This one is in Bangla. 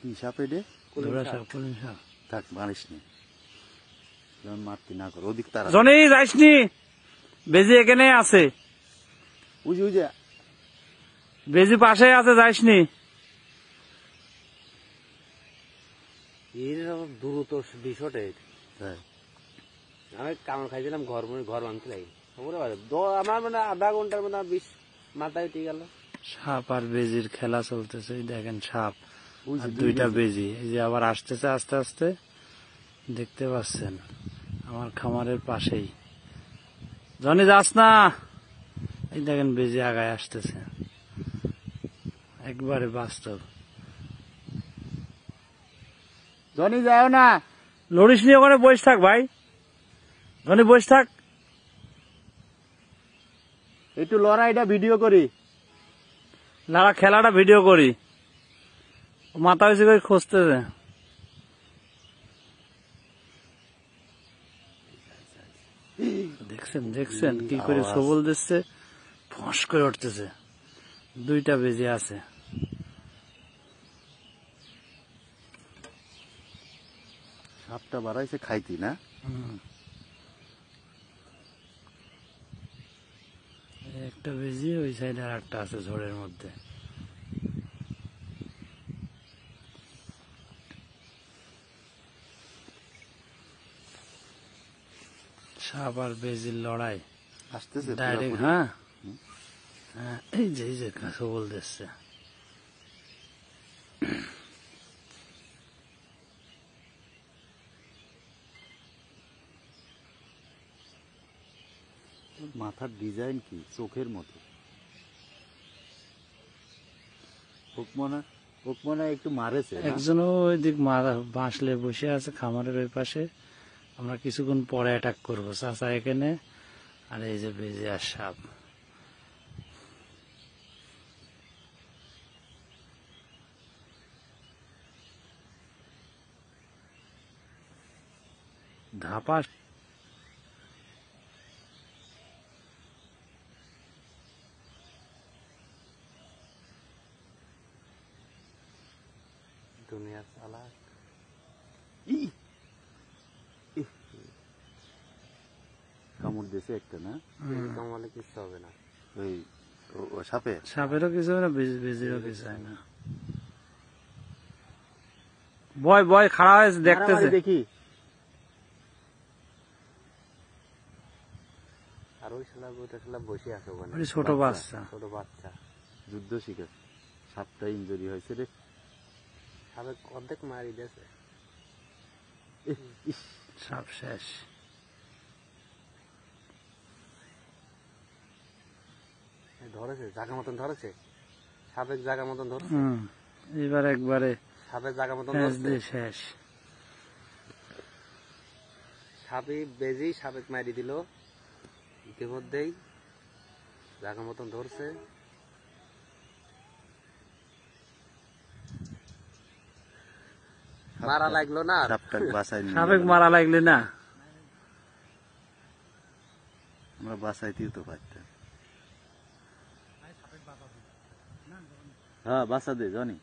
কি সাপ এটা? ধরা সাপ, কলিম সাপ। থাক মারিস নি, যেমন মারতি না কর, ওদিক তারা জনি যাইসনি, বেজি এখানে আছে, বুঝি বুঝি। বেজি পাশে আছে, যাইসনি। এর দ্রুত বিষয়টা তাই আমি কামড় খাইছিলাম, ঘর বানতে লাগি আমার মানে আধা ঘন্টার মধ্যে 20 মাথায় উঠে গেল। সাপ আর বেজির খেলা চলতেছে, এই দেখেন সাপ বুঝি, আর দুই দুইটা বেজি। বেজি, এই যে আবার আসতেছে আস্তে আস্তে, দেখতে পাচ্ছেন আমার খামারের পাশেই। জনি যাস না, এই দেখেন বেজি আগায় আসতেছে, একবারে বাস্তব। জনি যাও না, লড়িস নি, ওখানে বসে থাক ভাই, জনি বসে থাক। একটু লড়াইটা ভিডিও করি। লারা খেলাটা ভিডিও করি, মাথা বেশি করে খুঁজতেছে। দেখছেন দেখছেন কি করে আওয়াজ। সবল দিচ্ছে, ফস করে উঠতেছে। দুইটা বেজে আছে। সাপটা বাড়াইছে খাইতি না? একটা বেজি, ওই সাইডে আর একটা আছে ঝোড়ের মধ্যে। সাপ আর বেজির লড়াই আসতেছে ডাইরেক্ট। পুরাপুরি। হ্যাঁ হ্যাঁ, এই যে সবল দিচ্ছে। মাথার ডিজাইন কি চোখের মতো। ওক মনে হয় একটু মারেছে না? একজনও ওই দিক বাঁশলে বসে আছে খামারের ওই পাশে। আমরা কিছুক্ষণ পরে অ্যাটাক করবো, চাচা এখানে, আর এই যে বেজে আর সাপ। ধাপা দুনিয়ার চালা ই! ইহ! কামড় দিয়েছে একটা না? কামড়ালে কিচ্ছু হবে না। ওই ও সাপে সাপেরও কিছু হয় না, বেজিরও কিছু হয় না। বয় বয় খাড়া হয়েছে, দেখতেছে। মারামারি দেখি। আর ওই শালা বসে আছে ওখানে, ওই ছোট বাচ্চা। ছোট বাচ্চা। যুদ্ধ শিখে সাপটা ইনজুরি হয়েছে রে। সাপে অর্ধেক মারি দিয়েছে। ইস! সাপ শেষ। ধরেছে জায়গা মতন ধরেছে, সাপের জায়গা মতন ধরছে। এবার একবারে সাপের জায়গা মতন শেষ ধরছে। দিয়ে শেষ। সাপে বেজি সাপেক মারি দিল, ইতিমধ্যেই জায়গা মতন ধরছে। মারা লাগলো না, সাপটা বাঁচাই নিয়ে সাপেক গেলাম। মারা লাগলে না, আমরা বাঁচাইতেও তো পারতাম। হ্যাঁ বাঁচা দে জনি।